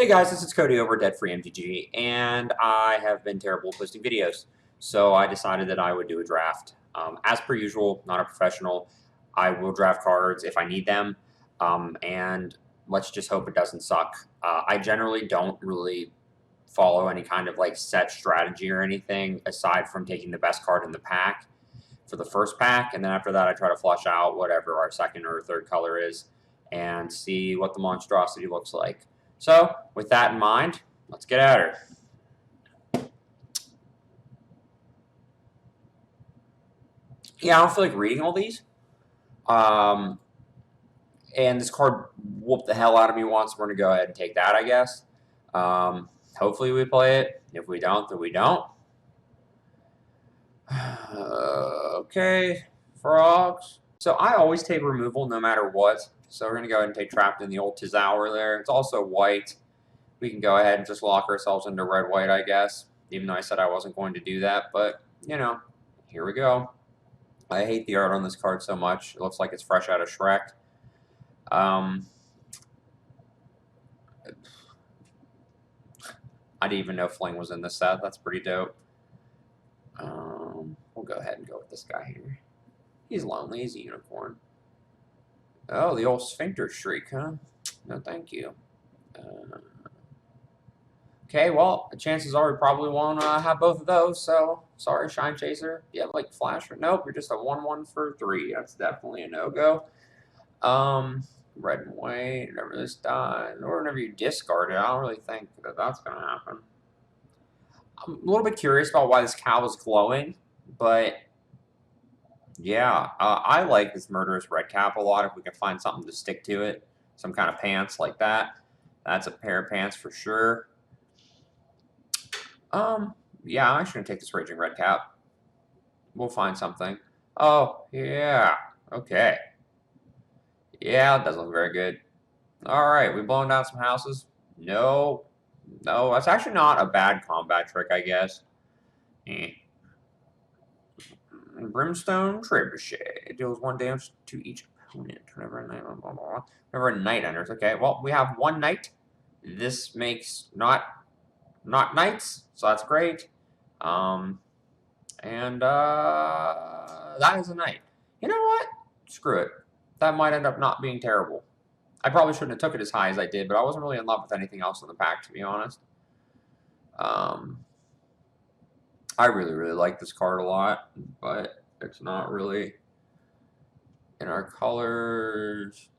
Hey guys, this is Cody over at Dead Free MTG, and I have been terrible posting videos, so I decided that I would do a draft. As per usual, not a professional, I will draft cards if I need them, and let's just hope it doesn't suck. I generally don't really follow any kind of like set strategy or anything aside from taking the best card in the pack for the first pack, and then after that I try to flush out whatever our second or third color is and see what the monstrosity looks like. So, with that in mind, let's get at her. Yeah, I don't feel like reading all these. And this card whooped the hell out of me once. We're going to go ahead and take that, I guess. Hopefully we play it. If we don't, then we don't. Okay, frogs. So I always take removal no matter what. So we're going to go ahead and take Trapped in the Old Tizour there. It's also white. We can go ahead and just lock ourselves into red-white, I guess. Even though I said I wasn't going to do that. But, you know, here we go. I hate the art on this card so much. It looks like it's fresh out of Shrek. I didn't even know Fling was in this set. That's pretty dope. We'll go ahead and go with this guy here. He's lonely. He's a unicorn. Oh, the old sphincter shriek, huh? No, thank you. Okay, well, the chances are we probably won't have both of those, so sorry, Shine Chaser. You have, like, Flasher? Nope, you're just a 1/1 for 3. That's definitely a no-go. Red and white, whenever this dies, or whenever you discard it, I don't really think that that's going to happen. I'm a little bit curious about why this cow is glowing, but yeah, I like this Murderous Red Cap a lot if we can find something to stick to it. Some kind of pants like that. That's a pair of pants for sure. Yeah, I'm actually going to take this Raging Red Cap. We'll find something. Oh, yeah. Okay. Yeah, it doesn't look very good. Alright, we blowing down some houses? No. No, that's actually not a bad combat trick, I guess. Brimstone Trebuchet. It deals 1 damage to each opponent. Whenever a knight enters. Okay, well, we have 1 knight. This makes not knights, so that's great. That is a knight. You know what? Screw it. That might end up not being terrible. I probably shouldn't have took it as high as I did, but I wasn't really in love with anything else in the pack, to be honest. I really, really like this card a lot, but it's not really in our colors.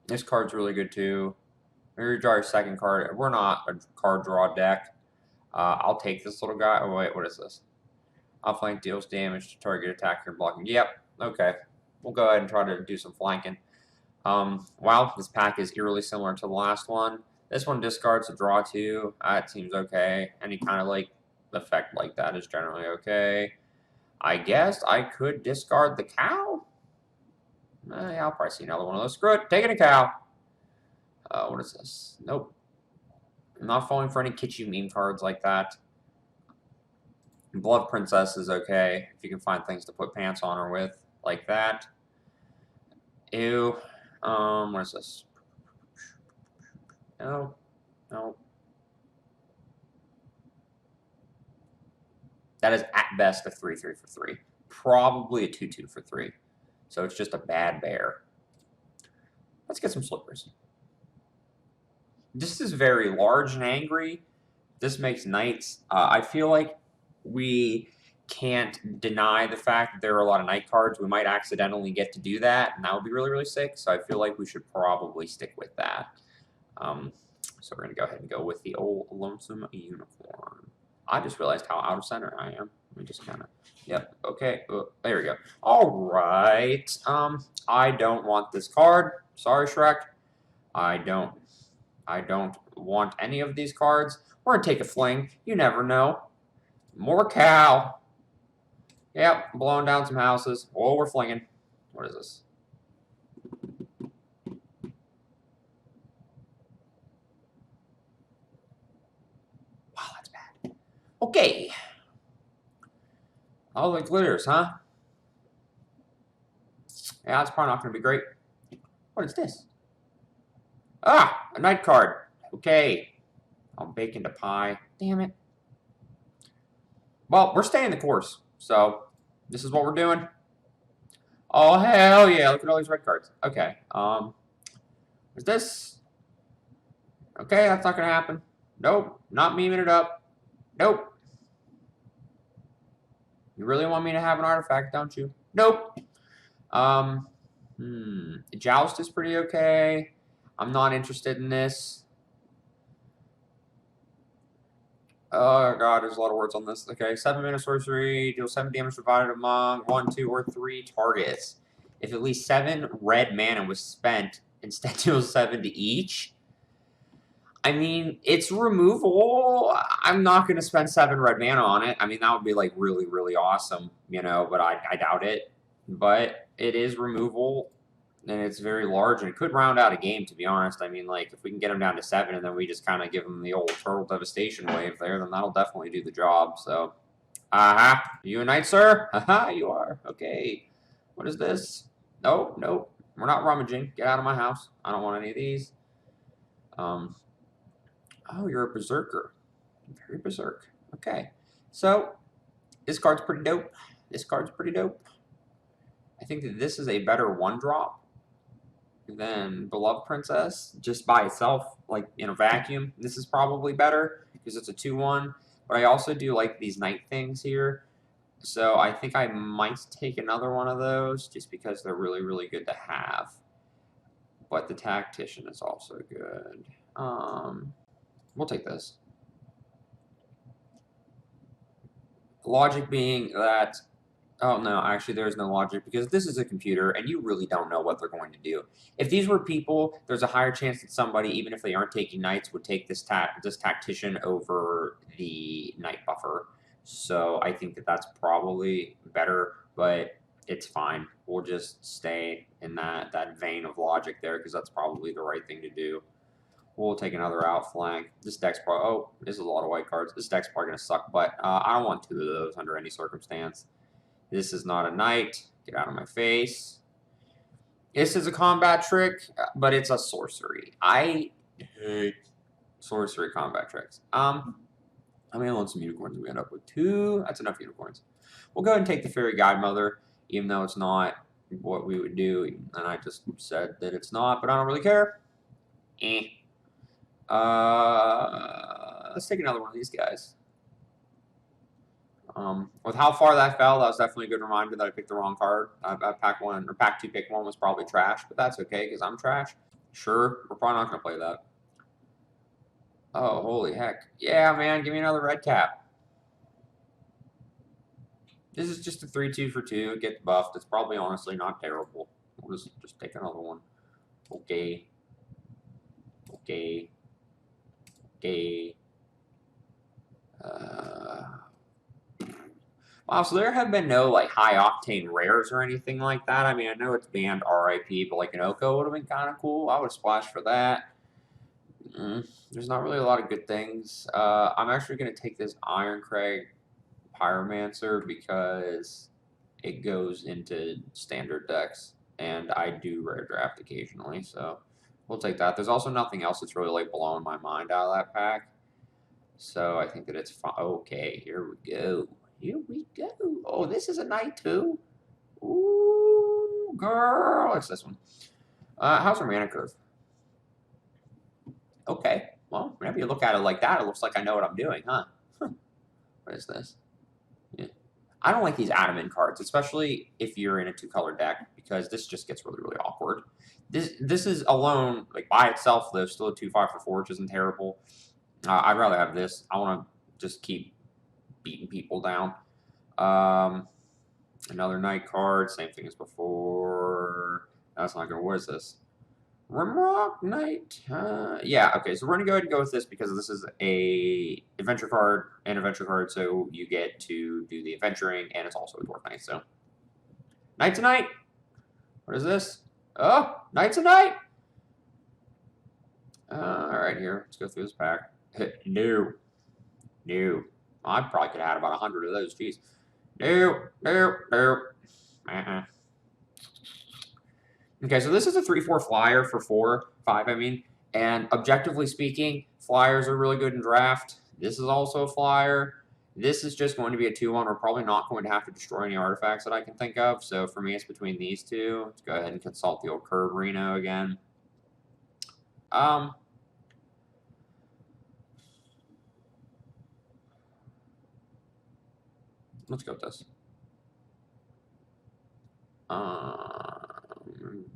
This card's really good, too. Maybe draw our second card. We're not a card draw deck. I'll take this little guy. Oh, wait, what is this? Outflank deals damage to target attacker blocking. Yep, okay. We'll go ahead and try to do some flanking. Wow, this pack is eerily similar to the last one. This one discards a draw 2. That seems okay. Any kind of, like, effect like that is generally okay. I guess I could discard the cow? Yeah, I'll probably see another one of those. Screw it, taking a cow. What is this? Nope. I'm not falling for any kitschy meme cards like that. Blood Princess is okay, if you can find things to put pants on her with, like that. Ew. What is this? No. No. That is at best a 3/3 for 3. Probably a 2/2 for 3. So it's just a bad bear. Let's get some slippers. This is very large and angry. This makes knights. I feel like we can't deny the fact that there are a lot of knight cards. We might accidentally get to do that, and that would be really, really sick. So I feel like we should probably stick with that. So we're going to go ahead and go with the old Lonesome Unicorn. I just realized how out of center I am. Let me just kind of, yep, okay, there we go. All right, I don't want this card. Sorry, Shrek. I don't want any of these cards. We're going to take a fling. You never know. More cow. Yep, blowing down some houses. Oh, we're flinging. What is this? Wow, that's bad. Okay. All the glitters, huh? Yeah, that's probably not going to be great. What is this? Ah, a knight card. Okay. I'll bake into pie. Damn it. Well, we're staying the course, so this is what we're doing. Oh, hell yeah. Look at all these red cards. Okay. Is this? Okay, that's not going to happen. Nope. Not memeing it up. Nope. You really want me to have an artifact, don't you? Nope. Joust is pretty okay. I'm not interested in this. Oh god, there's a lot of words on this. Okay, 7-mana sorcery, deal 7 damage provided among 1, 2, or 3 targets. If at least 7 red mana was spent, instead deals 7 to each. I mean, it's removal. I'm not going to spend 7 red mana on it. I mean, that would be like really, really awesome, you know, but I doubt it. But it is removal, and it's very large, and it could round out a game, to be honest. I mean, like, if we can get them down to 7, and then we just kind of give them the old Turtle Devastation wave there, then that'll definitely do the job, so. Aha! Are you a knight, sir? Aha, you are. Okay. What is this? Nope, nope. We're not rummaging. Get out of my house. I don't want any of these. Oh, you're a berserker. Very berserk. Okay. So, this card's pretty dope. This card's pretty dope. I think that this is a better 1-drop than Beloved Princess, just by itself, like in a vacuum. This is probably better because it's a 2-1. But I also do like these knight things here. So I think I might take another one of those just because they're really, really good to have. But the Tactician is also good. We'll take this. Logic being that, oh no, actually there's no logic because this is a computer and you really don't know what they're going to do. If these were people, there's a higher chance that somebody, even if they aren't taking knights, would take this Tactician over the knight buffer. So I think that that's probably better, but it's fine. We'll just stay in that vein of logic there because that's probably the right thing to do. We'll take another outflank. This deck's probably, oh, this is a lot of white cards. This deck's probably going to suck, but I don't want 2 of those under any circumstance. This is not a knight. Get out of my face. This is a combat trick, but it's a sorcery. I hate sorcery combat tricks. How many lonesome unicorns do we end up with? 2? That's enough unicorns. We'll go ahead and take the Fairy Godmother, even though it's not what we would do. And I just said that it's not, but I don't really care. Let's take another one of these guys. With how far that fell, that was definitely a good reminder that I picked the wrong card. Pack 1 or Pack 2 pick 1 was probably trash, but that's okay because I'm trash. Sure, we're probably not gonna play that. Oh, holy heck! Yeah, man, give me another red cap. This is just a 3/2 for 2. It gets buffed. It's probably honestly not terrible. We'll just take another one. Okay. Okay. Okay. Wow, so there have been no like high octane rares or anything like that. I mean, I know it's banned RIP, but like an Oko would have been kind of cool. I would have splashed for that. There's not really a lot of good things. I'm actually going to take this Ironcrag Pyromancer because it goes into standard decks, and I do rare draft occasionally, so we'll take that. There's also nothing else that's really like blowing my mind out of that pack, so I think that it's fine. Okay, here we go. Here we go. Oh, this is a knight too. Ooh, girl, it's this one. How's our mana curve? Okay, well, whenever you look at it like that, it looks like I know what I'm doing, huh? What is this? Yeah. I don't like these Adamant cards, especially if you're in a 2-color deck, because this just gets really, really awkward. This is alone, like by itself, though, still a 2/5 for 4, which isn't terrible. I'd rather have this. I want to just keep beating people down. Another knight card, same thing as before. That's not gonna. What is this? Rimrock Knight. Yeah. Okay. So we're gonna go ahead and go with this because this is a adventure card and adventure card, so you get to do the adventuring, and it's also a dwarf knight. So knight tonight. What is this? Oh, knight tonight. All right, here. Let's go through this pack. No. I probably could have had about 100 of those. Jeez. No. Okay, so this is a 3/4 flyer for 4/5, I mean. And objectively speaking, Flyers are really good in draft. This is also a flyer. This is just going to be a 2-1. We're probably not going to have to destroy any artifacts that I can think of. So for me, it's between these two. Let's go ahead and consult the old Curve Reno again. Let's go with this.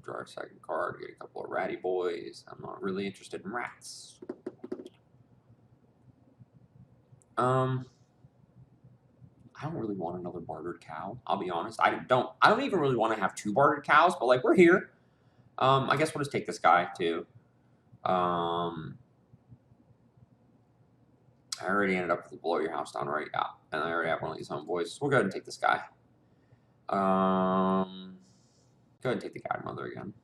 Draw a second card, get a couple of ratty boys. I'm not really interested in rats. I don't really want another bartered cow. I'll be honest. I don't even really want to have 2 bartered cows, but like we're here. I guess we'll just take this guy too. I already ended up with the blow your house down, right? Yeah, and I already have one of these homeboys. So we'll go ahead and take this guy. Go ahead and take the godmother again.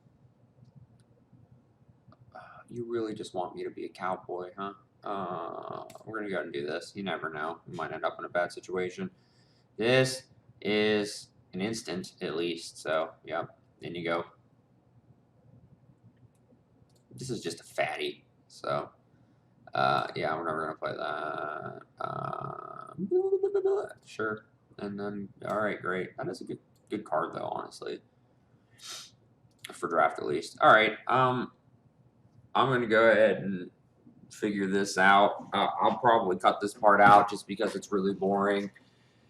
You really just want me to be a cowboy, huh? We're gonna go ahead and do this. You never know. We might end up in a bad situation. This is an instant, at least. So, yeah, in you go. This is just a fatty. So, yeah, we're never gonna play that. Sure. And then, all right, great. That is a good card, though, honestly, for draft at least. All right. I'm gonna go ahead and figure this out. I'll probably cut this part out just because it's really boring.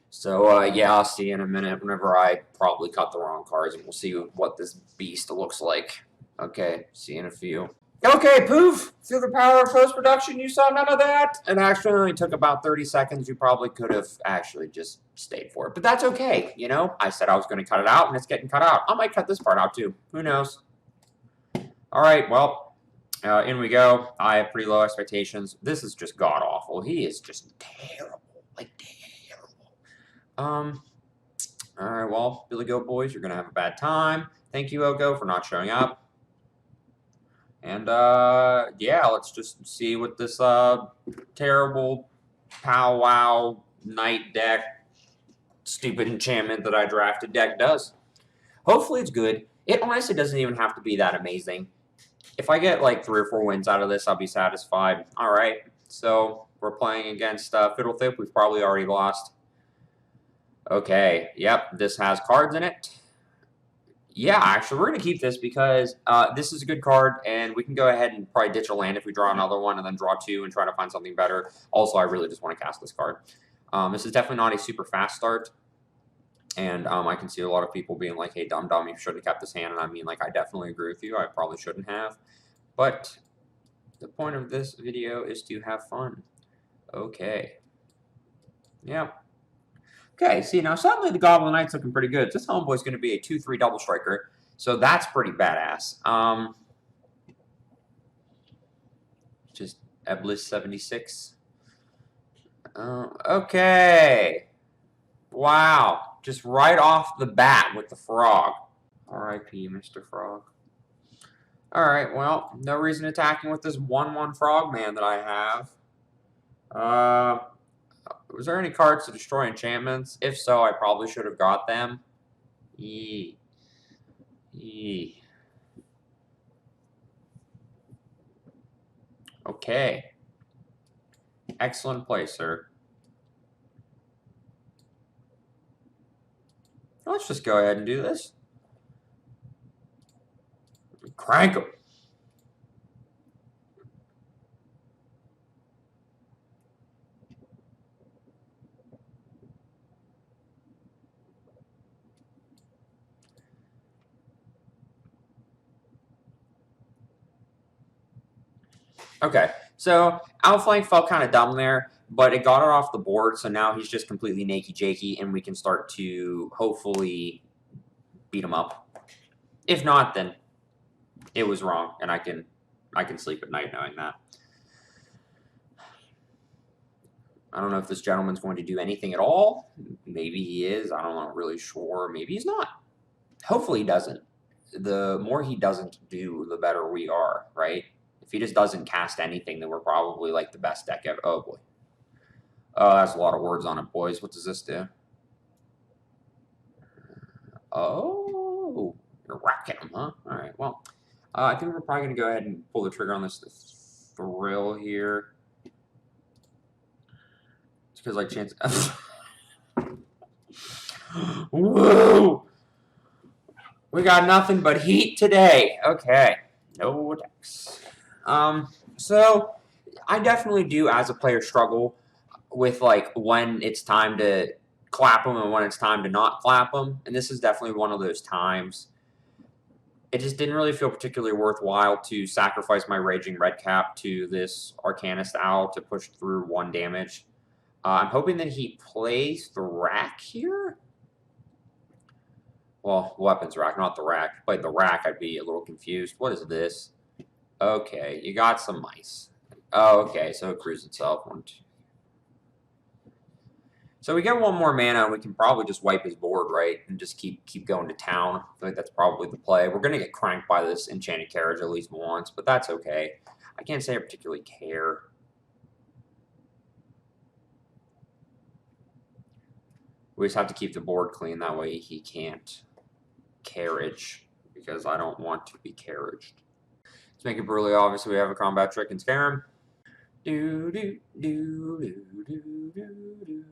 So, yeah, I'll see you in a minute whenever I probably cut the wrong cards, and we'll see what this beast looks like. Okay, see you in a few. Okay, poof! Through the power of post-production, you saw none of that? It actually only took about 30 seconds. You probably could have actually just stayed for it. But that's okay, you know? I said I was going to cut it out, and it's getting cut out. I might cut this part out, too. Who knows? All right, well, in we go. I have pretty low expectations. This is just god-awful. He is just terrible. Like, terrible. All right, well, Billy Goat Boys, you're going to have a bad time. Thank you, Oko, for not showing up. And, yeah, let's just see what this terrible powwow night deck stupid enchantment that I drafted deck does. Hopefully it's good. It honestly doesn't even have to be that amazing. If I get like 3 or 4 wins out of this, I'll be satisfied. All right, so we're playing against Fiddlethip. We've probably already lost. Okay, yep, this has cards in it. Yeah, actually, we're going to keep this because this is a good card, and we can go ahead and probably ditch a land if we draw another one and then draw 2 and try to find something better. Also, I really just want to cast this card. This is definitely not a super fast start, and I can see a lot of people being like, hey, dumb, you should have kept this hand, and I mean, like, I definitely agree with you. I probably shouldn't have, but the point of this video is to have fun. Okay. Yeah. Okay, see, now suddenly the Goblin Knight's looking pretty good. This homeboy's going to be a 2/3 double striker, so that's pretty badass. Just Eblis 76. Okay. Wow. Just right off the bat with the frog. R.I.P. Mr. Frog. Alright, well, no reason attacking with this 1/1 frogman that I have. Was there any cards to destroy enchantments? If so, I probably should have got them. Yee. Yee. Okay. Excellent play, sir. Let's just go ahead and do this. Crank him. Okay, so Outflank felt kind of dumb there, but it got it off the board, so now he's just completely nakey-jakey, and we can start to hopefully beat him up. If not, then it was wrong, and I can sleep at night knowing that. I don't know if this gentleman's going to do anything at all. Maybe he is. I'm not really sure. Maybe he's not. Hopefully he doesn't. The more he doesn't do, the better we are, right? If he just doesn't cast anything, then we're probably like the best deck ever. Oh, boy. Oh, that's a lot of words on it, boys. What does this do? Oh, you're racking him, huh? All right, well, I think we're probably going to go ahead and pull the trigger on this thrill here. It's because like chance. Woo! We got nothing but heat today. Okay, no decks. So I definitely do, as a player, struggle with like when it's time to clap them and when it's time to not clap them, and this is definitely one of those times. It just didn't really feel particularly worthwhile to sacrifice my Raging Redcap to this Arcanist Owl to push through 1 damage. I'm hoping that he plays the rack here. Well, weapons rack, not the rack. If he played the rack, I'd be a little confused. What is this? Okay, you got some mice. Oh, okay, so it accrues itself. 1, 2. So we get 1 more mana, and we can probably just wipe his board, right? And just keep going to town. I feel like that's probably the play. We're going to get cranked by this Enchanted Carriage at least once, but that's okay. I can't say I particularly care. We just have to keep the board clean. That way he can't carriage, because I don't want to be carriaged. Let's make it brutally obvious we have a combat trick and scare him. Do, do, do, do, do, do, do.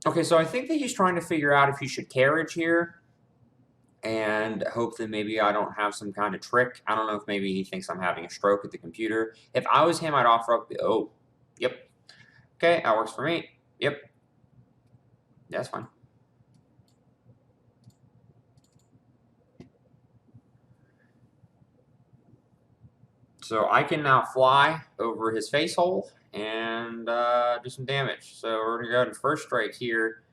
Okay, so I think that he's trying to figure out if he should carriage here and hope that maybe I don't have some kind of trick. I don't know if maybe he thinks I'm having a stroke at the computer. If I was him, I'd offer up the, oh, yep. Okay, that works for me. Yep. That's fine. So I can now fly over his face hole and do some damage. So we're going to go ahead and first strike here.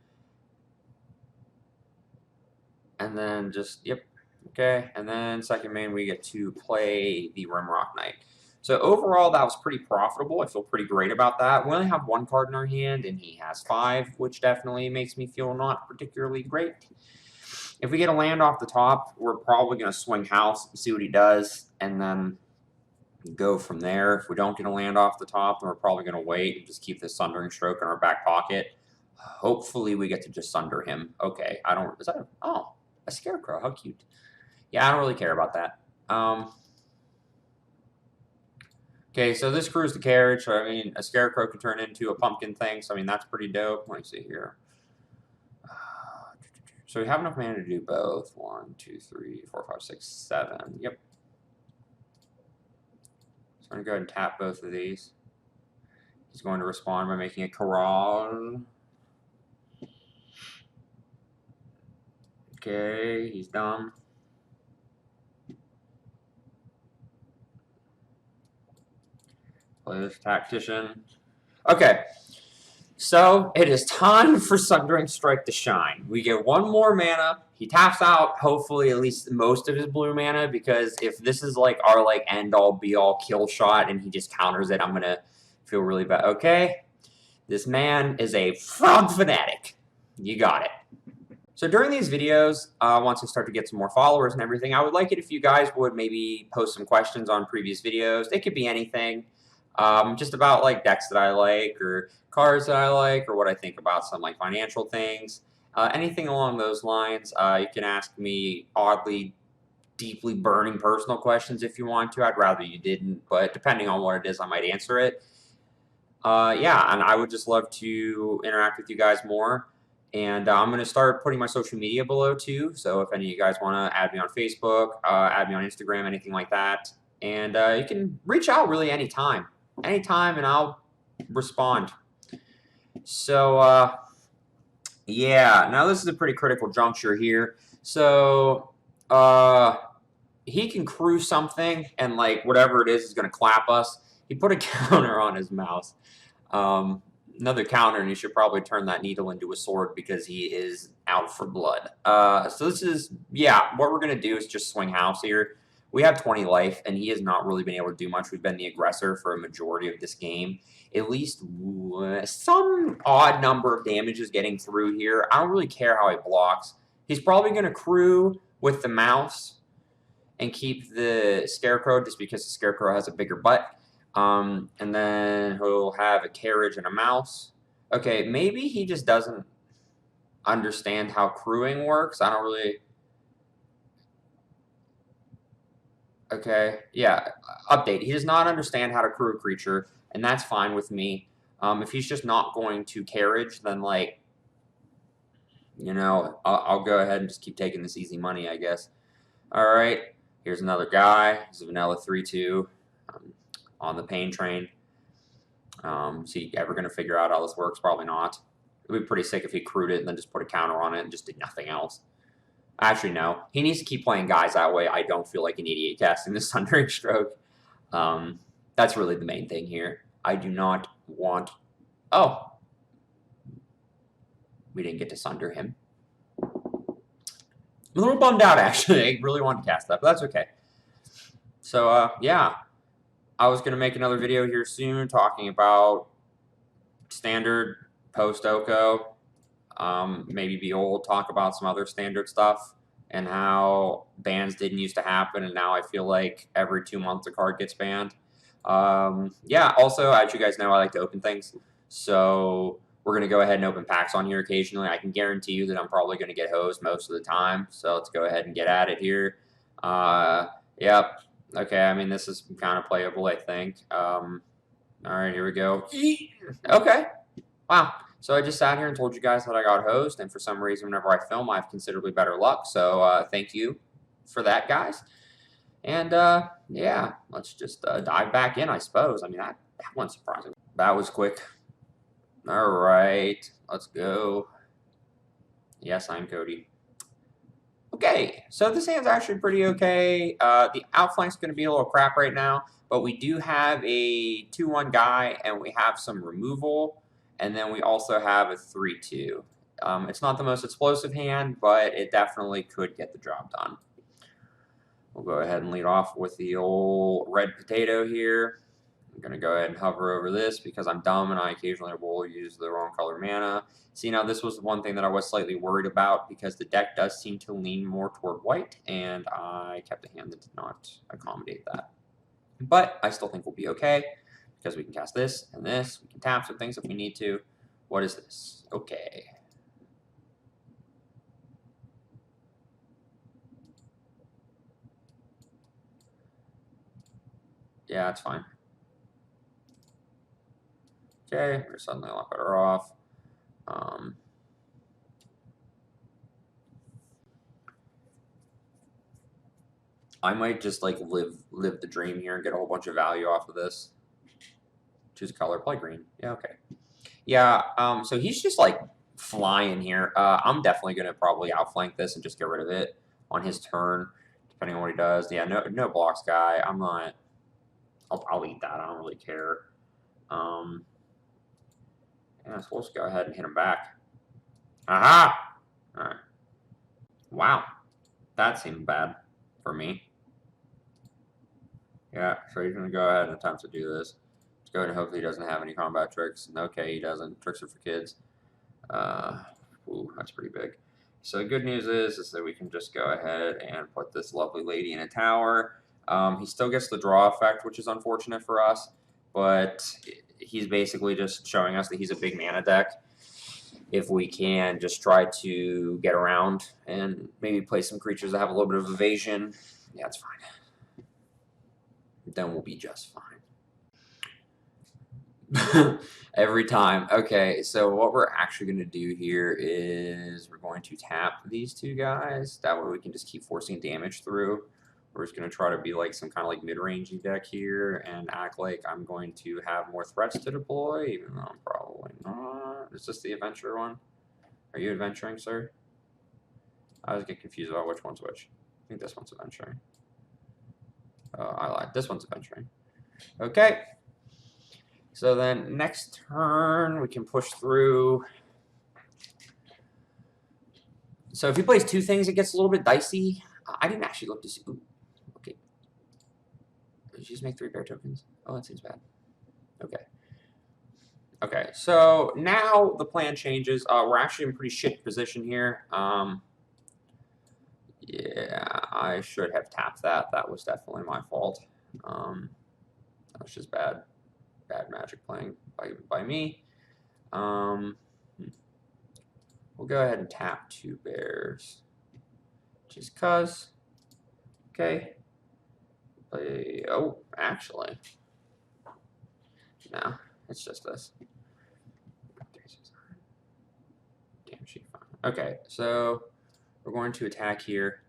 And then just, yep, okay. And then second main, we get to play the Rimrock Knight. So overall, that was pretty profitable. I feel pretty great about that. We only have 1 card in our hand, and he has 5, which definitely makes me feel not particularly great. If we get a land off the top, we're probably going to swing house and see what he does, and then go from there. If we don't get a land off the top, then we're probably going to wait and just keep this Sundering Stroke in our back pocket. Hopefully, we get to just sunder him. Okay, I don't... Is that a... Oh, a Scarecrow. How cute. Yeah, I don't really care about that. Okay, so this crews the carriage. So, I mean, a Scarecrow can turn into a pumpkin thing. So, I mean, that's pretty dope. Let me see here. So, we have enough mana to do both. 1, 2, 3, 4, 5, 6, 7. Yep. So, I'm going to go ahead and tap both of these. He's going to respond by making a Corral. Okay, he's dumb. Play this Tactician. Okay, so it is time for Sundering Strike to shine. We get 1 more mana. He taps out, hopefully, at least most of his blue mana, because if this is like our like end-all, be-all kill shot and he just counters it, I'm going to feel really bad. Okay, this man is a frog fanatic. You got it. So during these videos, once I start to get some more followers and everything, I would like it if you guys would maybe post some questions on previous videos. It could be anything, just about like decks that I like or cards that I like or what I think about some like financial things. Anything along those lines. You can ask me oddly, deeply burning personal questions if you want to. I'd rather you didn't, but depending on what it is, I might answer it. Yeah, and I would just love to interact with you guys more. And I'm going to start putting my social media below too. So if any of you guys want to add me on Facebook, add me on Instagram, anything like that. And you can reach out really anytime. Anytime, and I'll respond. So, yeah. Now this is a pretty critical juncture here. So, he can crew something, and like whatever it is going to clap us. He put a counter on his mouse. Another counter, and he should probably turn that needle into a sword because he is out for blood. So this is, yeah, what we're going to do is just swing house here. We have 20 life, and he has not really been able to do much. We've been the aggressor for a majority of this game. At least some odd number of damage is getting through here. I don't really care how he blocks. He's probably going to crew with the mouse and keep the Scarecrow just because the Scarecrow has a bigger butt. And then he'll have a carriage and a mouse. Okay, maybe he just doesn't understand how crewing works. I don't really... Okay, yeah, update. He does not understand how to crew a creature, and that's fine with me. If he's just not going to carriage, then, like, you know, I'll go ahead and just keep taking this easy money, I guess. All right, here's another guy. He's a vanilla 3/2 on the pain train. Is he ever going to figure out how this works? Probably not. It would be pretty sick if he crewed it and then just put a counter on it and just did nothing else. Actually, no. He needs to keep playing guys that way. I don't feel like an idiot casting this Sundering Stroke. That's really the main thing here. I do not want... Oh. We didn't get to Sunder him. I'm a little bummed out, actually. I really wanted to cast that, but that's okay. So, yeah. I was going to make another video here soon talking about standard post-Oko. Maybe be old, talk about some other standard stuff and how bans didn't used to happen, and now I feel like every 2 months a card gets banned. Yeah, also, as you guys know, I like to open things, so we're going to go ahead and open packs on here occasionally. I can guarantee you that I'm probably going to get hosed most of the time, so let's go ahead and get at it here. Yep. Okay, I mean, this is kind of playable, I think. All right, here we go. Okay. Wow. So I just sat here and told you guys that I got hosed, and for some reason, whenever I film, I have considerably better luck. So thank you for that, guys. And yeah, let's just dive back in, I suppose. I mean, that one's surprising. That was quick. All right, let's go. Yes, I'm Cody. Okay, so this hand's actually pretty okay. The outflank's going to be a little crap right now, but we do have a 2/1 guy, and we have some removal, and then we also have a 3/2. It's not the most explosive hand, but it definitely could get the job done. We'll go ahead and lead off with the old red potato here. I'm going to go ahead and hover over this because I'm dumb and I occasionally will use the wrong color mana. See, now this was one thing that I was slightly worried about because the deck does seem to lean more toward white, and I kept a hand that did not accommodate that. But I still think we'll be okay because we can cast this and this. We can tap some things if we need to. What is this? Okay. Yeah, that's fine. Okay, we're suddenly a lot better off. I might just like live the dream here and get a whole bunch of value off of this. Choose a color, play green. Yeah, okay. Yeah, so he's just like flying here. I'm definitely gonna probably outflank this and just get rid of it on his turn, depending on what he does. Yeah, no blocks guy. I'm not. I'll eat that. I don't really care. Yeah, so let's go ahead and hit him back. Aha! All right. Wow, that seemed bad for me. Yeah, so he's going to go ahead and attempt to do this. Let's go ahead and hopefully he doesn't have any combat tricks. Okay, he doesn't. Tricks are for kids. Ooh, that's pretty big. So the good news is that we can just go ahead and put this lovely lady in a tower. He still gets the draw effect, which is unfortunate for us, but he's basically just showing us that he's a big mana deck. If we can just try to get around and maybe play some creatures that have a little bit of evasion, yeah, it's fine. Then we'll be just fine. Every time. Okay, so what we're actually going to do here is we're going to tap these two guys. That way we can just keep forcing damage through. We're just going to try to be like some kind of like mid-rangey deck here and act like I'm going to have more threats to deploy, even though I'm probably not. Is this the adventurer one? Are you adventuring, sir? I always get confused about which one's which. I think this one's adventuring. I lied. This one's adventuring. Okay. So then next turn, we can push through. So if he plays two things, it gets a little bit dicey. I didn't actually look to see. Ooh, okay. Did you just make 3 bear tokens? Oh, that seems bad. Okay. Okay, so now the plan changes. We're actually in pretty shit position here. Yeah, I should have tapped that. That was definitely my fault. That was just bad Magic playing by me. We'll go ahead and tap 2 bears. Just cuz. Okay. play. Oh, actually, no, it's just this. Damn, she fine. Okay, so we're going to attack here.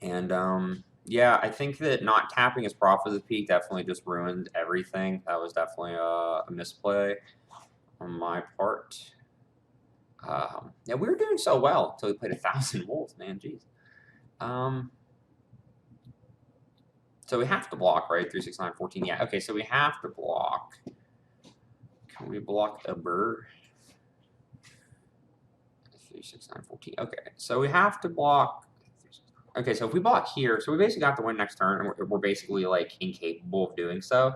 And yeah, I think that not tapping his Prophet of the Peak definitely just ruined everything. That was definitely a misplay on my part. Yeah, we were doing so well until we played 1,000 wolves, man. Jeez. So we have to block, right? 3, 6, 9, 14. Yeah. Okay. So we have to block. Can we block a bird? 3, 6, 9, 14. Okay. So we have to block. Okay. So if we block here, so we basically have to win next turn, and we're basically like incapable of doing so.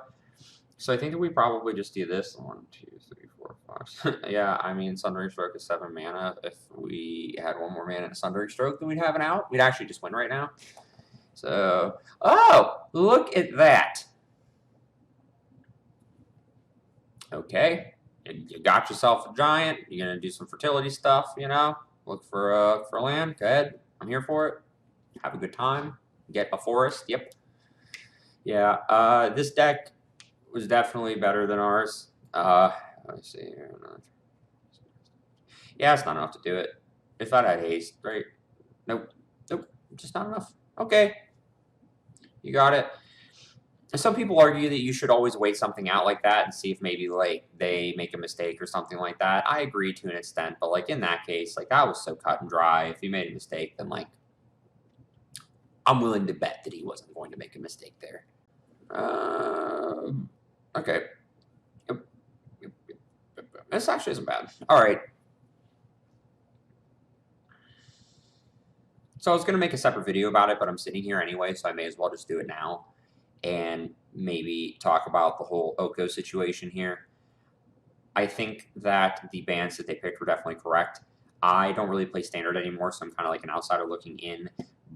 So I think that we probably just do this. 1, 2, 3, 4, 5. Yeah, I mean, Sundering Stroke is 7 mana. If we had 1 more mana in a Sundering Stroke, then we'd have an out. We'd actually just win right now. So, oh, look at that. Okay, you got yourself a giant. You're gonna do some fertility stuff, you know. Look for land. Go ahead. I'm here for it. Have a good time. Get a forest. Yep. Yeah. This deck was definitely better than ours. Let's see here. Yeah, it's not enough to do it. If I'd had haste, right? Nope. Nope. Just not enough. Okay. You got it. Some people argue that you should always wait something out like that and see if maybe like they make a mistake or something like that. I agree to an extent, but like in that case, like that was so cut and dry. If he made a mistake, then like I'm willing to bet that he wasn't going to make a mistake there. Okay. This actually isn't bad. All right. So I was going to make a separate video about it, but I'm sitting here anyway, so I may as well just do it now and maybe talk about the whole Oko situation here. I think that the bans that they picked were definitely correct. I don't really play Standard anymore, so I'm kind of like an outsider looking in,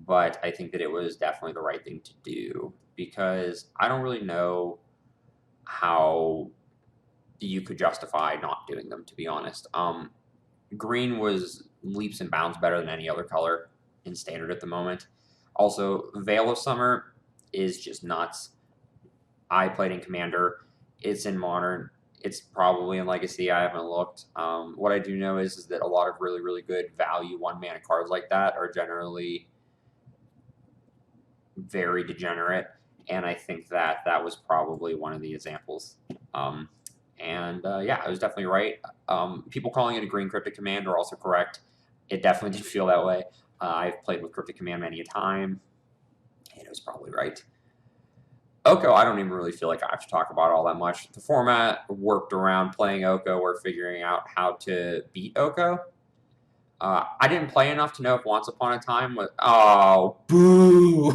but I think that it was definitely the right thing to do because I don't really know how you could justify not doing them, to be honest. Green was leaps and bounds better than any other color in Standard at the moment. Also, Veil of Summer is just nuts. I played in Commander. It's in Modern. It's probably in Legacy. I haven't looked. What I do know is that a lot of really, really good value 1-mana cards like that are generally very degenerate. And I think that that was probably one of the examples. Yeah, I was definitely right. People calling it a green Cryptic Command are also correct. It definitely did feel that way. I've played with Cryptic Command many a time, and it was probably right. Oko, I don't even really feel like I have to talk about all that much. The format worked around playing Oko or figuring out how to beat Oko. I didn't play enough to know if Once Upon a Time was... Oh, boo!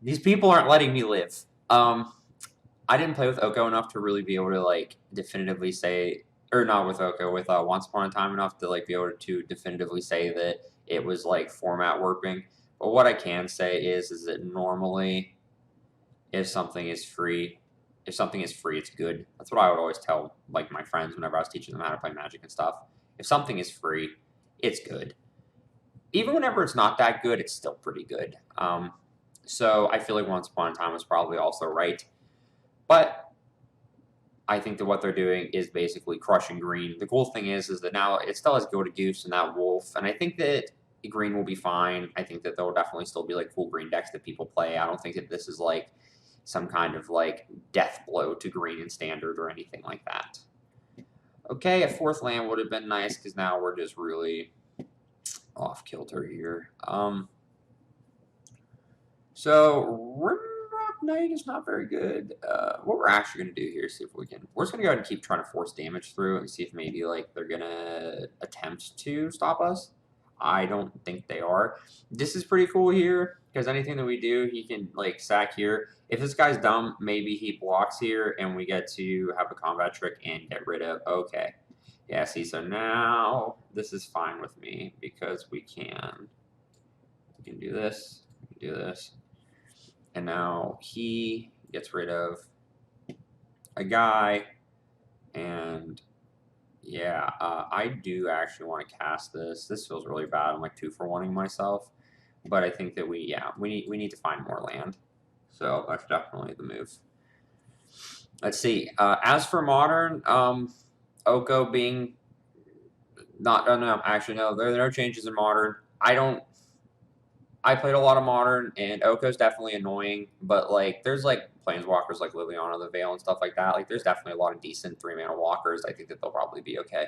These people aren't letting me live. I didn't play with Oko enough to really be able to, like, definitively say... Or not with Oko, with Once Upon a Time enough to, like, be able to definitively say that it was, like, format warping. But what I can say is that normally... If something is free, it's good. That's what I would always tell like my friends whenever I was teaching them how to play Magic and stuff. If something is free, it's good. Even whenever it's not that good, it's still pretty good. So I feel like Once Upon a Time was probably also right. But I think that what they're doing is basically crushing green. The cool thing is that now it still has Go to Goose and that Wolf, and I think that green will be fine. I think that there will definitely still be like cool green decks that people play. I don't think that this is like some kind of like death blow to green in Standard or anything like that. Okay, a 4th land would have been nice because now we're just really off kilter here. So Rimrock Knight is not very good. What we're actually going to do here is see if we can... We're just going to go ahead and keep trying to force damage through and see if maybe like they're going to attempt to stop us. I don't think they are. This is pretty cool here because anything that we do, he can like sack here. If this guy's dumb, maybe he blocks here and we get to have a combat trick and get rid of... Okay. Yeah, see, so now this is fine with me because we can do this, we can do this. And now he gets rid of a guy and Yeah, I do actually want to cast this. This feels really bad. I'm like 2-for-1ing myself, but I think that we need to find more land. So that's definitely the move. Let's see. As for modern, Oko being not done. No, actually no. There are no changes in modern. I don't. I played a lot of modern, and Oko's definitely annoying, but like there's like planeswalkers like Liliana the Veil and stuff like that. Like there's definitely a lot of decent 3-mana walkers. I think that they'll probably be okay.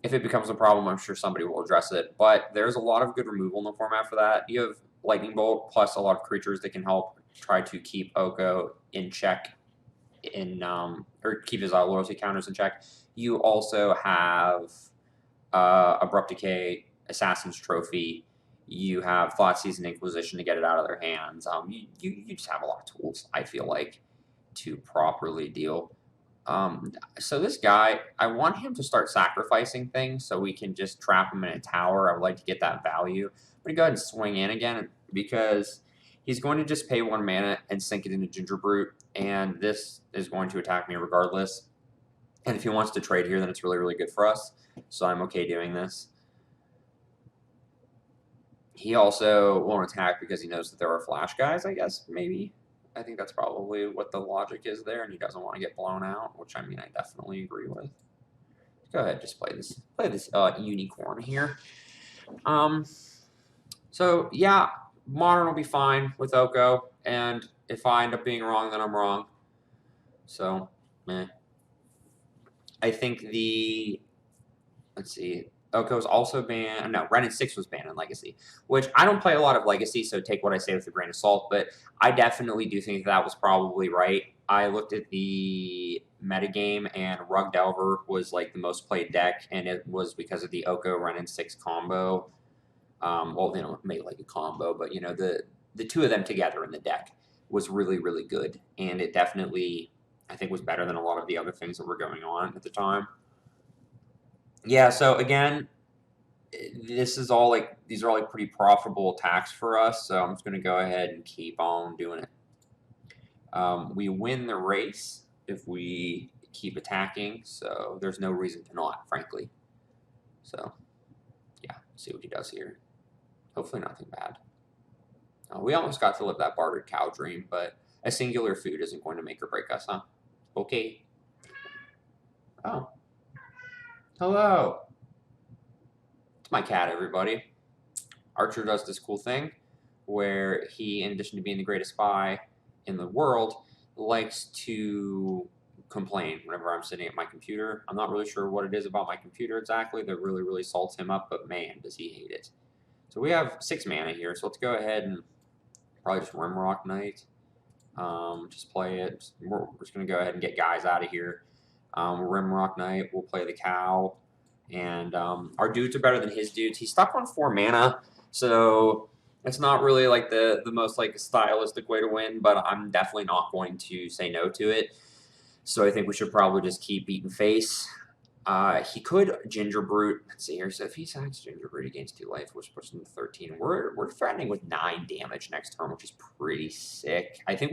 If it becomes a problem, I'm sure somebody will address it. But there's a lot of good removal in the format for that. You have Lightning Bolt plus a lot of creatures that can help try to keep Oko in check, or keep his loyalty counters in check. You also have Abrupt Decay, Assassin's Trophy. You have Thoughtseize and Inquisition to get it out of their hands. You just have a lot of tools, I feel like, to properly deal. So this guy, I want him to start sacrificing things so we can just trap him in a tower. I would like to get that value. I'm going to go ahead and swing in again because he's going to just pay 1 mana and sink it into Gingerbrute, and this is going to attack me regardless. And if he wants to trade here, then it's really, really good for us. So I'm okay doing this. He also won't attack because he knows that there are flash guys, I guess, maybe. I think that's probably what the logic is there, and he doesn't want to get blown out, which I mean I definitely agree with. Go ahead, just play this unicorn here. So yeah, modern will be fine with Oko, and if I end up being wrong, then I'm wrong. So, I think let's see, Oko's also banned. No, Ren and 6 was banned in Legacy, which I don't play a lot of Legacy, so take what I say with a grain of salt. But I definitely do think that was probably right. I looked at the metagame, and Rug Delver was like the most played deck, and it was because of the Oko Ren and 6 combo. Well, you know, made like a combo, but you know, the two of them together in the deck was really, really good, and it definitely, I think, was better than a lot of the other things that were going on at the time. Yeah, so again, this is all like, these are all like pretty profitable attacks for us, so I'm just going to go ahead and keep on doing it. We win the race if we keep attacking, so there's no reason to not, frankly. So, yeah, see what he does here. Hopefully nothing bad. We almost got to live that bartered cow dream, but a singular food isn't going to make or break us, huh? Okay. Oh. Hello. It's my cat, everybody. Archer does this cool thing where he, in addition to being the greatest spy in the world, likes to complain whenever I'm sitting at my computer. I'm not really sure what it is about my computer exactly that really, really salts him up, but man, does he hate it. So we have 6 mana here, so let's go ahead and probably just Rimrock Knight. Just play it. We're just going to go ahead and get guys out of here. Rimrock Knight, we'll play the cow. And our dudes are better than his dudes. He's stuck on 4 mana, so it's not really like the most like stylistic way to win, but I'm definitely not going to say no to it. So I think we should probably just keep beating face. He could Gingerbrute. Let's see here. So if he sacks Gingerbrute, he gains 2 life, which puts him to 13. We're threatening with 9 damage next turn, which is pretty sick. I think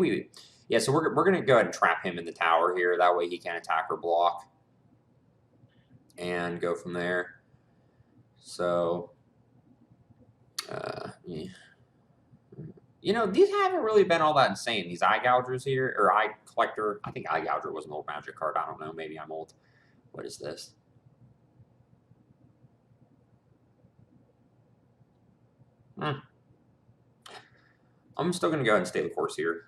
so we're gonna go ahead and trap him in the tower here. That way he can't attack or block, and go from there. So, yeah. You know, these haven't really been all that insane. These Eye Gougers here, or Eye Collector. I think Eye Gouger was an old Magic card. I don't know. Maybe I'm old. What is this? I'm still going to go ahead and stay the course here.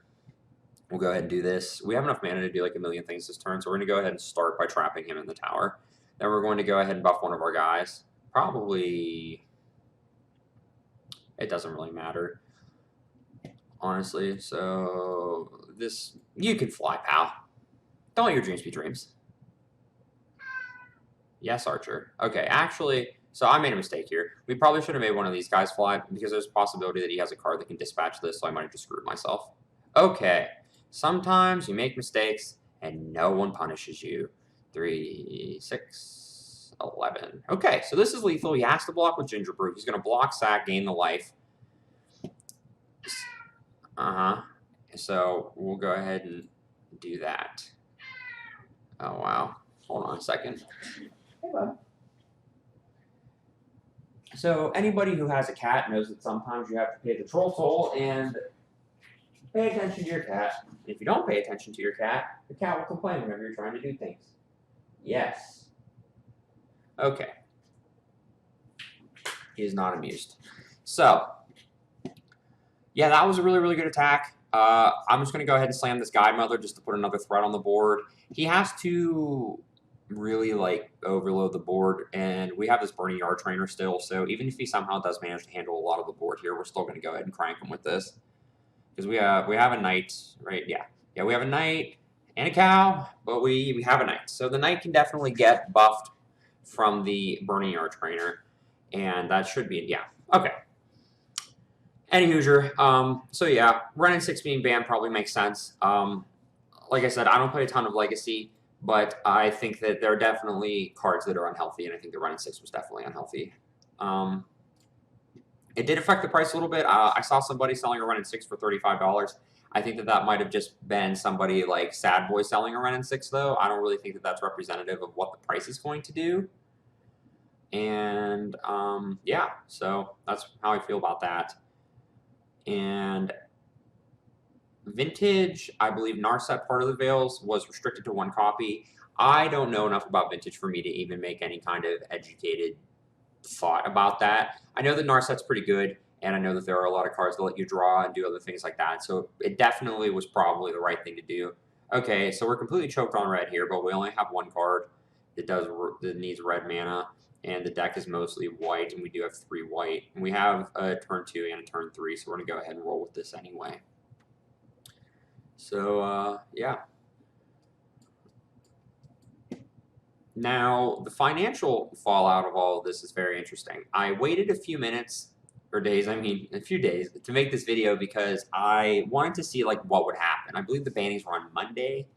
We'll go ahead and do this. We have enough mana to do like a million things this turn, so we're going to go ahead and start by trapping him in the tower. Then we're going to go ahead and buff one of our guys. Probably, it doesn't really matter, honestly. So this, you can fly, pal. Don't let your dreams be dreams. Yes, Archer. Okay, actually, so I made a mistake here. We probably should have made one of these guys fly because there's a possibility that he has a card that can dispatch this, so I might have just screwed myself. Okay, sometimes you make mistakes and no one punishes you. 3, 6, 11. Okay, so this is lethal. He has to block with Gingerbrute. He's going to block, sack, gain the life. So we'll go ahead and do that. Oh, wow. Hold on a second. Hey, bud. So anybody who has a cat knows that sometimes you have to pay the troll toll and pay attention to your cat. If you don't pay attention to your cat, the cat will complain whenever you're trying to do things. Yes. Okay. He is not amused. So, yeah, that was a really, really good attack. I'm just going to go ahead and slam this Guide Mother just to put another threat on the board. He has to really, like, overload the board, and we have this Burning Yard Trainer still, so even if he somehow does manage to handle a lot of the board here, we're still going to go ahead and crank him with this. Because we have a knight, right? Yeah. Yeah, we have a knight and a cow, but we have a knight. So the knight can definitely get buffed from the Burning Yard Trainer, and that should be, yeah. Okay. Any Hoosier. So yeah, Ren and 6 being banned probably makes sense. Like I said, I don't play a ton of Legacy, but I think that there are definitely cards that are unhealthy, and I think the Ren and 6 was definitely unhealthy. It did affect the price a little bit. I saw somebody selling a Ren and 6 for $35. I think that that might have just been somebody like Sad Boy selling a Ren and 6, though. I don't really think that that's representative of what the price is going to do. And yeah, so that's how I feel about that. And Vintage, I believe Narset part of the Veils was restricted to 1 copy. I don't know enough about Vintage for me to even make any kind of educated thought about that. I know that Narset's pretty good, and I know that there are a lot of cards that let you draw and do other things like that, so it definitely was probably the right thing to do. Okay, so we're completely choked on red here, but we only have 1 card that needs red mana, and the deck is mostly white, and we do have 3 white. And we have a turn 2 and a turn 3, so we're going to go ahead and roll with this anyway. So, yeah. Now, the financial fallout of all of this is very interesting. I waited a few minutes, or days, I mean, a few days, to make this video because I wanted to see, like, what would happen. I believe the bannings were on Monday.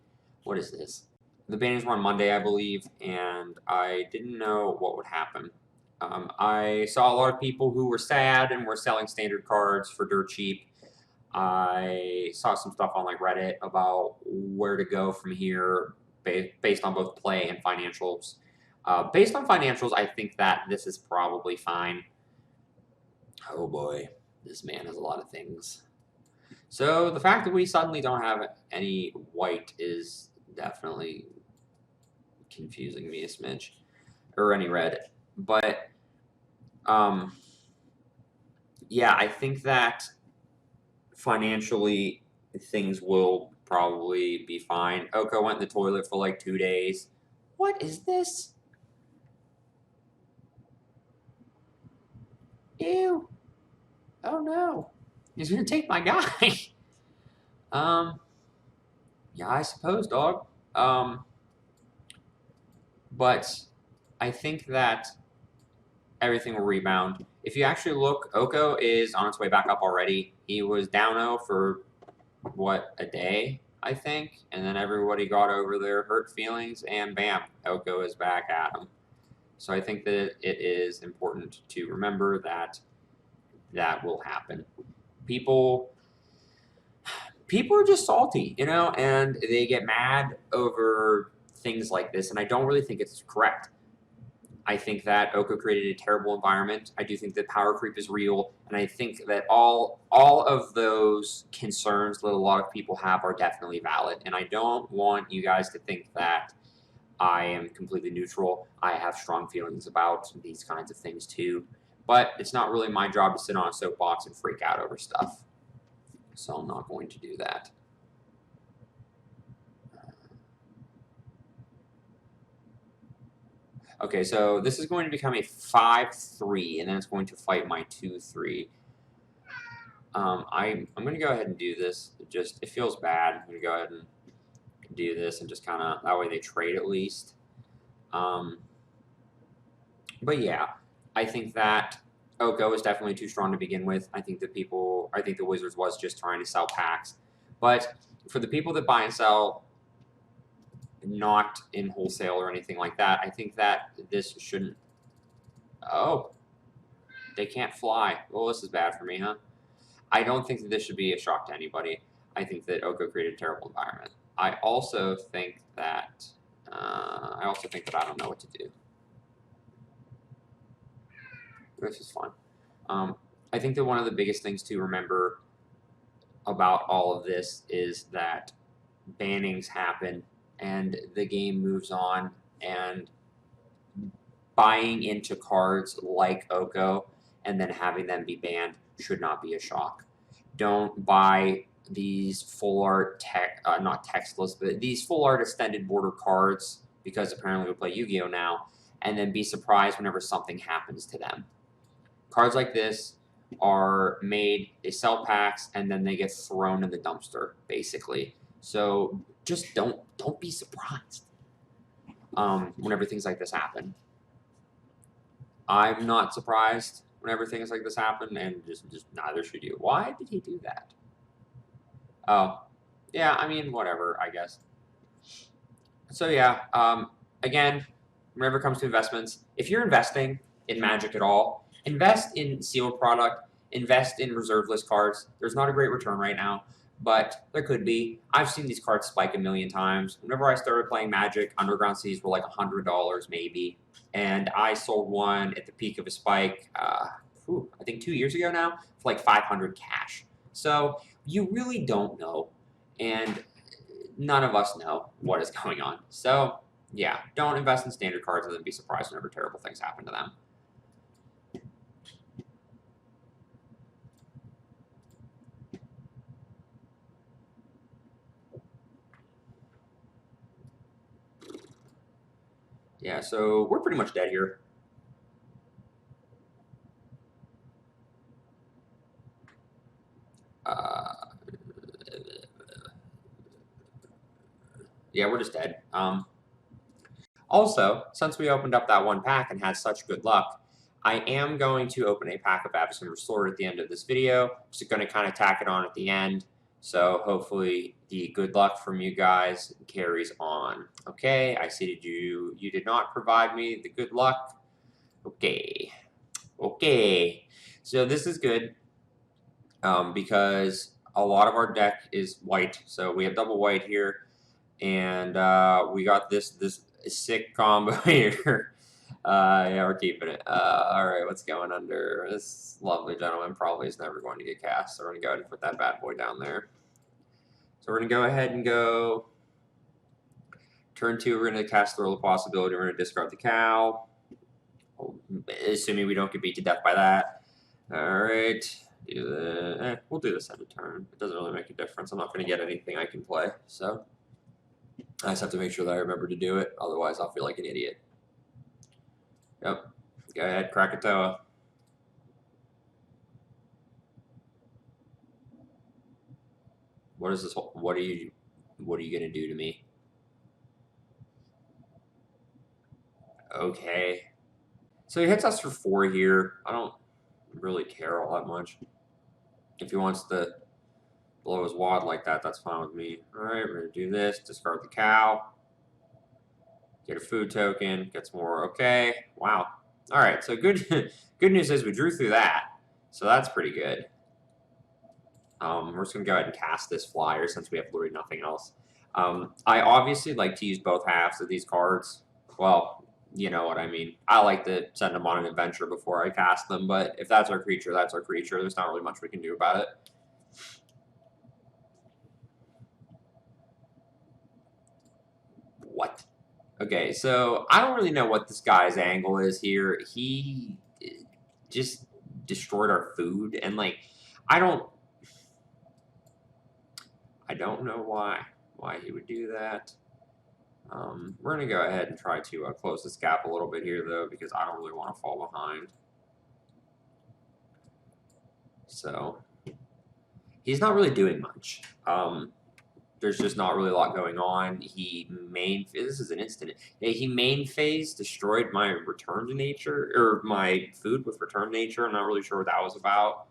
What is this? The bannings were on Monday, I believe, and I didn't know what would happen. I saw a lot of people who were sad and were selling standard cards for dirt cheap. I saw some stuff on like Reddit about where to go from here based on both play and financials. Based on financials, I think that this is probably fine. Oh boy, this man has a lot of things. So the fact that we suddenly don't have any white is definitely confusing me a smidge, or any red. But yeah, I think that financially things will probably be fine. Oko went in the toilet for like 2 days. What is this? Ew. Oh no. He's gonna take my guy. Yeah, I suppose, dog. But I think that everything will rebound. If you actually look, Oko is on its way back up already. He was down 0 for, what, a day, I think? And then everybody got over their hurt feelings, and bam, Oko is back at him. So I think that it is important to remember that that will happen. People are just salty, you know, and they get mad over things like this, and I don't really think it's correct. I think that Oko created a terrible environment. I do think that power creep is real, and I think that all of those concerns that a lot of people have are definitely valid. And I don't want you guys to think that I am completely neutral. I have strong feelings about these kinds of things too, but it's not really my job to sit on a soapbox and freak out over stuff. So I'm not going to do that. Okay, so this is going to become a 5-3, and then it's going to fight my 2-3. I'm going to go ahead and do this. It feels bad. I'm going to go ahead and do this and just kind of, that way they trade at least. But yeah, I think that Oko is definitely too strong to begin with. I think the Wizards was just trying to sell packs. But for the people that buy and sell not in wholesale or anything like that, I think that this shouldn't... Oh, they can't fly. Well, this is bad for me, huh? I don't think that this should be a shock to anybody. I think that Oko created a terrible environment. I also think that... I also think that I don't know what to do. This is fun. I think that one of the biggest things to remember about all of this is that bannings happen and the game moves on, and buying into cards like Oko and then having them be banned should not be a shock. Don't buy these full art not textless, but these full art extended border cards because apparently we play Yu-Gi-Oh now, and then be surprised whenever something happens to them. Cards like this are made, they sell packs, and then they get thrown in the dumpster, basically. So just don't be surprised whenever things like this happen. I'm not surprised whenever things like this happen, and just neither should you. Why did he do that? Oh, yeah, I mean, whatever, I guess. So yeah, again, whenever it comes to investments, if you're investing in Magic at all, invest in sealed product, invest in reserve list cards. There's not a great return right now, but there could be. I've seen these cards spike a million times. Whenever I started playing Magic, Underground Seas were like $100 maybe, and I sold one at the peak of a spike, I think 2 years ago now, for like 500 cash. So you really don't know, and none of us know what is going on. So yeah, don't invest in standard cards and then be surprised whenever terrible things happen to them. Yeah, so we're pretty much dead here. Yeah, we're just dead. Also, since we opened up that one pack and had such good luck, I am going to open a pack of AVACYN Restored at the end of this video. Just going to kind of tack it on at the end. So hopefully the good luck from you guys carries on. Okay, I see that you did not provide me the good luck. Okay. So this is good because a lot of our deck is white. So we have double white here, and we got this sick combo here. Yeah, we're keeping it. All right, what's going under? This lovely gentleman probably is never going to get cast, so we're going to go ahead and put that bad boy down there. So we're going to go ahead and go turn 2. We're going to cast Thrill of Possibility. We're going to discard the cow, assuming we don't get beat to death by that. All right. We'll do this at a turn. It doesn't really make a difference. I'm not going to get anything I can play, so I just have to make sure that I remember to do it. Otherwise, I'll feel like an idiot. Yep. Go ahead, Krakatoa. What is this? What are you gonna do to me? Okay. So he hits us for 4 here. I don't really care all that much. If he wants to blow his wad like that, that's fine with me. All right, we're gonna do this. Discard the cow. Get a food token. Get some more. Okay. Wow. All right. So good. Good news is we drew through that. So that's pretty good. We're just going to go ahead and cast this flyer since we have literally nothing else. I obviously like to use both halves of these cards. Well, you know what I mean. I like to send them on an adventure before I cast them, but if that's our creature, that's our creature. There's not really much we can do about it. What? Okay, so I don't really know what this guy's angle is here. He just destroyed our food, and like, I don't know why he would do that. We're going to go ahead and try to close this gap a little bit here, though, because I don't really want to fall behind. So he's not really doing much. There's just not really a lot going on. This is an instant. He main phase destroyed my return to nature, or my food with return to nature. I'm not really sure what that was about.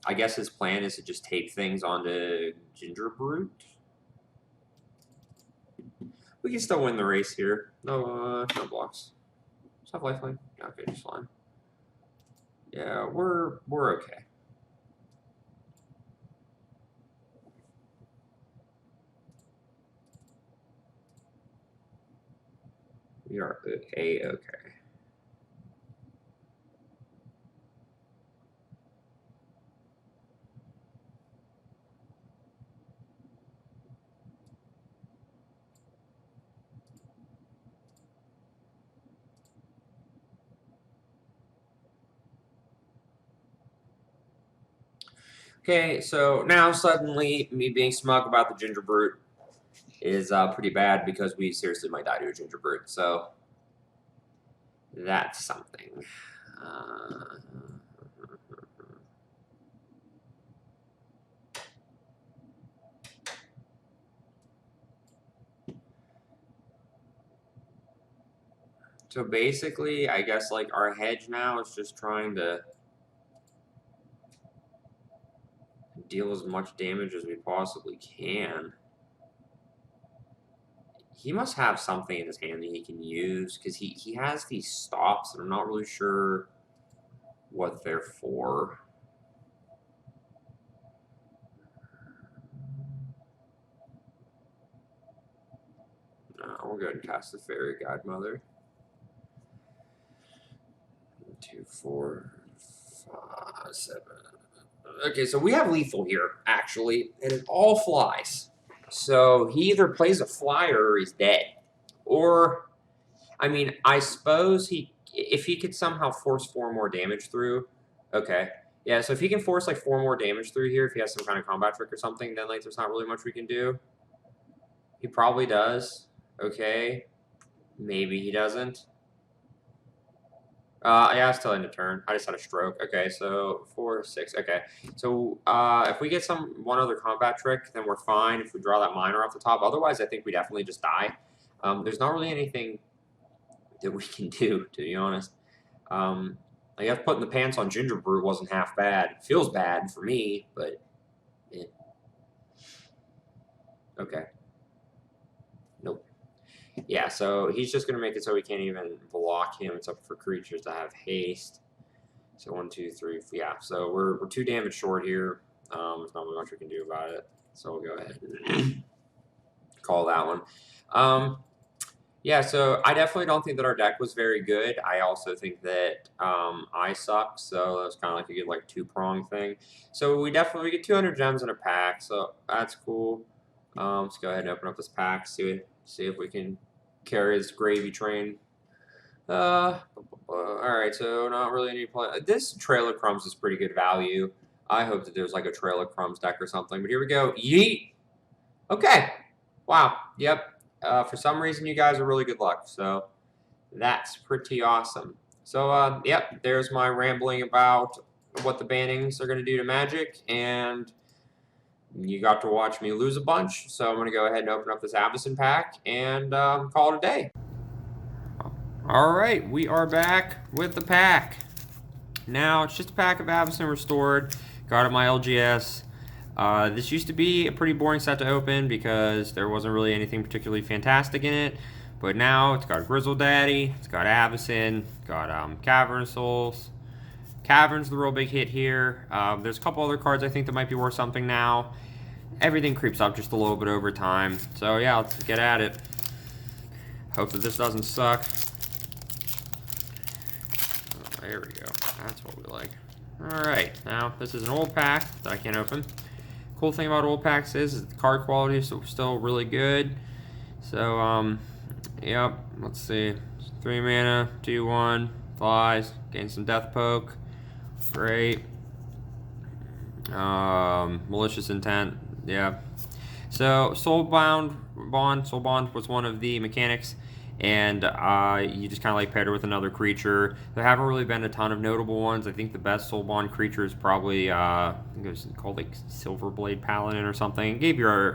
I guess his plan is to just take things onto Gingerbrute. We can still win the race here. No blocks. Stop lifeline. Okay, just fine. Yeah, we're okay. We are okay. Okay, so now suddenly me being smug about the Gingerbrute is pretty bad because we seriously might die to a Gingerbrute. So that's something. So basically, I guess like our hedge now is just trying to deal as much damage as we possibly can. He must have something in his hand that he can use because he has these stops and I'm not really sure what they're for. No, we'll go ahead and cast the Fairy Godmother. 2, 4, 5, 7. Okay, so we have lethal here, actually, and it all flies. So he either plays a flyer or he's dead. Or, I mean, I suppose if he could somehow force 4 more damage through, okay. Yeah, so if he can force like 4 more damage through here, if he has some kind of combat trick or something, then like there's not really much we can do. He probably does. Okay. Maybe he doesn't. Yeah, it's still end of turn. I just had a stroke. Okay, so 4, 6. Okay, so if we get one other combat trick, then we're fine. If we draw that minor off the top, otherwise, I think we definitely just die. There's not really anything that we can do, to be honest. I guess putting the pants on Gingerbrute wasn't half bad. It feels bad for me, but okay. Nope. Yeah, so he's just gonna make it so we can't even block him. It's up for creatures to have haste. So 1, 2, 3, yeah. So we're 2 damage short here. There's not really much we can do about it. So we'll go ahead and call that one. Yeah, so I definitely don't think that our deck was very good. I also think that I suck, so that's kind of like a good like 2-prong thing. So we get 200 gems in a pack, so that's cool. Let's go ahead and open up this pack, see if we can carry this gravy train. Alright, so not really any play. This Trail of Crumbs is pretty good value. I hope that there's like a Trail of Crumbs deck or something, but here we go. Yeet! Okay. Wow. Yep. For some reason, you guys are really good luck, so that's pretty awesome. So, yep, there's my rambling about what the bannings are going to do to Magic, and you got to watch me lose a bunch, so I'm going to go ahead and open up this AVACYN pack and call it a day. All right, we are back with the pack. Now, it's just a pack of AVACYN Restored. Got it my LGS. This used to be a pretty boring set to open because there wasn't really anything particularly fantastic in it. But now it's got Grizzle Daddy, it's got AVACYN, got Cavern Souls. Cavern's the real big hit here. There's a couple other cards I think that might be worth something now. Everything creeps up just a little bit over time. So yeah, let's get at it. Hope that this doesn't suck. Oh, there we go. That's what we like. Alright, now this is an old pack that I can't open. Cool thing about old packs is the card quality is still really good. So, yep, let's see. 3 mana, 2/1, flies, gain some death poke. Great. Malicious Intent, yeah. So, Soulbound was one of the mechanics, and you just kind of like paired it with another creature. There haven't really been a ton of notable ones. I think the best Soulbound creature is probably, I think it was called like Silverblade Paladin or something. It gave your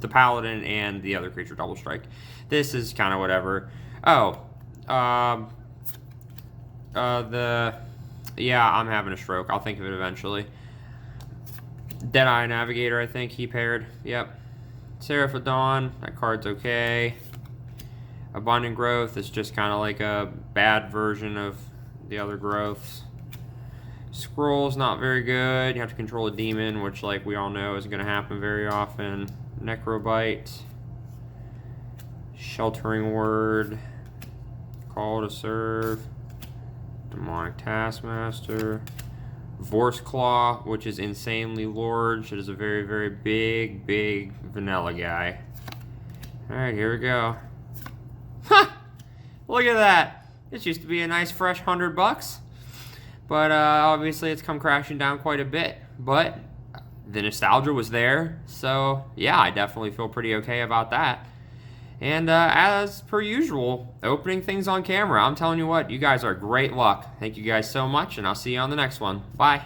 the Paladin and the other creature double strike. This is kind of whatever. Oh, yeah, I'm having a stroke. I'll think of it eventually. Deadeye Navigator, I think he paired. Yep. Seraph of Dawn, that card's okay. Abundant Growth is just kind of like a bad version of the other growths. Scroll's not very good. You have to control a demon, which, like we all know, isn't going to happen very often. Necrobite. Sheltering Word. Call to Serve, Demonic Taskmaster, Vorse Claw, which is insanely large. It is a very, very big vanilla guy. Alright, here we go. Ha! Look at that! This used to be a nice fresh $100. But obviously it's come crashing down quite a bit. But the nostalgia was there. So yeah, I definitely feel pretty okay about that. And as per usual, opening things on camera. I'm telling you what, you guys are great luck. Thank you guys so much, and I'll see you on the next one. Bye.